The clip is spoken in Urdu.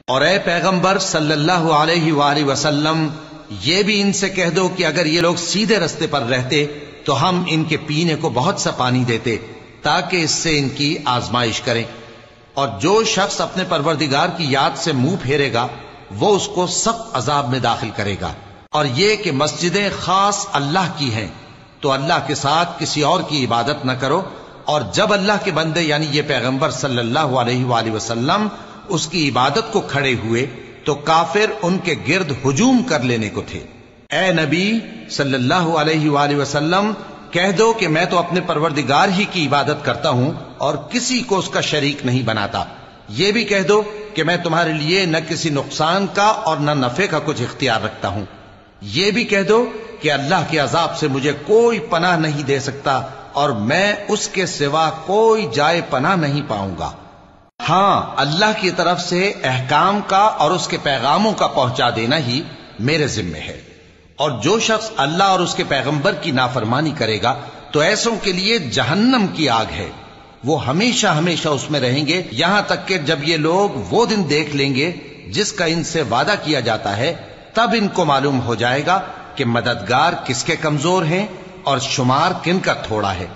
اور اے پیغمبر صلی اللہ علیہ وآلہ وسلم، یہ بھی ان سے کہہ دو کہ اگر یہ لوگ سیدھے رستے پر رہتے تو ہم ان کے پینے کو بہت سا پانی دیتے تاکہ اس سے ان کی آزمائش کریں، اور جو شخص اپنے پروردگار کی یاد سے منہ پھیرے گا وہ اس کو سخت عذاب میں داخل کرے گا۔ اور یہ کہ مسجدیں خاص اللہ کی ہیں، تو اللہ کے ساتھ کسی اور کی عبادت نہ کرو، اور جب اللہ کے بندے یعنی یہ پیغمبر صلی اللہ علیہ وآلہ وسلم اس کی عبادت کو کھڑے ہوئے تو کافر ان کے گرد ہجوم کر لینے کو تھے۔ اے نبی صلی اللہ علیہ وآلہ وسلم، کہہ دو کہ میں تو اپنے پروردگار ہی کی عبادت کرتا ہوں اور کسی کو اس کا شریک نہیں بناتا۔ یہ بھی کہہ دو کہ میں تمہارے لیے نہ کسی نقصان کا اور نہ نفع کا کچھ اختیار رکھتا ہوں۔ یہ بھی کہہ دو کہ اللہ کے عذاب سے مجھے کوئی پناہ نہیں دے سکتا اور میں اس کے سوا کوئی جائے پناہ نہیں پاؤں گا۔ ہاں، اللہ کی طرف سے احکام کا اور اس کے پیغاموں کا پہنچا دینا ہی میرے ذمہ ہے، اور جو شخص اللہ اور اس کے پیغمبر کی نافرمانی کرے گا تو ایسوں کے لیے جہنم کی آگ ہے، وہ ہمیشہ ہمیشہ اس میں رہیں گے، یہاں تک کہ جب یہ لوگ وہ دن دیکھ لیں گے جس کا ان سے وعدہ کیا جاتا ہے، تب ان کو معلوم ہو جائے گا کہ مددگار کس کے کمزور ہیں اور شمار کن کا تھوڑا ہے۔